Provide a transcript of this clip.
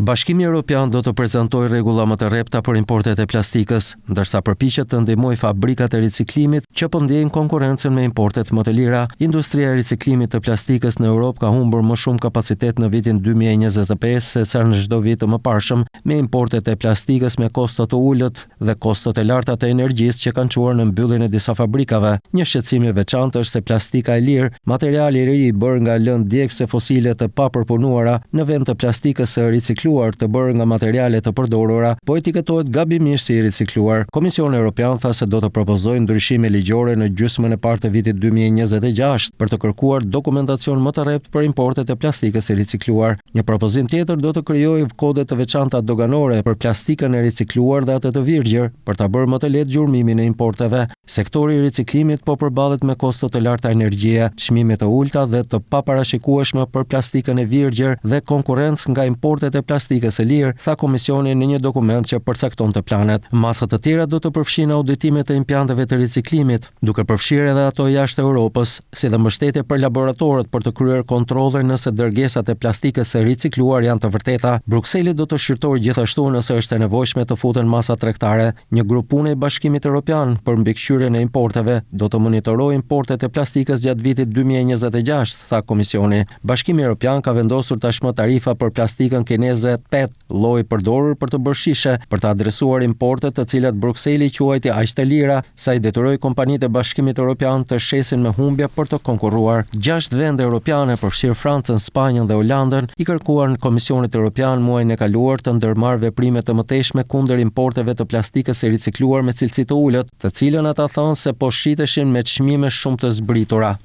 Bashkimi Evropian do të prezantojë rregulla më të rrepta për importet e plastikës, ndërsa përpiqet të ndihmojë fabrikat e riciklimit që po ndjejnë konkurrencën me importet më të lira. Industria e riciklimit të plastikës në Europë ka humbur më shumë kapacitet në vitin 2025 se sa në çdo vit të mëparshëm, me importet e plastikës me kosto të ulët dhe kostot e larta të energjisë që kanë çuar në mbylljen e disa fabrikave. Një shqetësim i veçantë është se plastika e lirë, materiali i ri i bërë nga lëndë djegëse fosile të papërpunuara, në vend të plastikës së ricikluar të bërë nga materiale të përdorura, po etiketohet gabimisht si i ricikluar. Komisioni Evropian tha se do të propozojë ndryshime ligjore në gjysmën e parë të vitit 2026 për të kërkuar dokumentacion më të rreptë për importet e plastikës së ricikluar. Një propozim tjetër do të krijojë kode të veçanta doganore për plastikën e ricikluar dhe atë të virgjër, për ta bërë më të lehtë gjurmimin e importeve. Sektori i riciklimit po përballet me kosto të larta energjie, çmime të ulta dhe të paparashikueshme për plastikën e virgjër dhe konkurrencë nga importet e plastikës së lirë, tha Komisioni në një dokument që përcaktonte planet. Masat të tjera do të përfshinë auditimet e impianteve të riciklimit, duke përfshirë edhe ato jashtë Europës, si dhe mbështetje për laboratorët për të kryer kontrolle nëse dërgesat e plastikës së ricikluar janë të vërteta. Brukseli do të shqyrtojë gjithashtu nëse është e nevojshme të futen masa tregtare. Një grup pune i Bashkimit Evropian për mbikëqyrjen e importeve do të monitorojë importet e plastikës gjatë vitit 2026, tha Komisioni. Bashkimi Evropian ka vendosur tashmë tarifa për plastikën kineze 5 lloj përdorur për të bërë shishe, për të adresuar importet të cilat Brukseli quajti aq të lira, sa i detyroi kompanitë e Bashkimit Evropian të shesin me humbje për të konkurruar. 6 vende europiane, përfshirë Francën, Spanjën dhe Holandën, i kërkuan Komisionit Evropian muajin e kaluar të ndërmarrë veprime të mëtejshme kundër importeve të plastikës së ricikluar me cilësi të ulët, të cilën ata thonë se po shiteshin me çmime shumë të zbritura.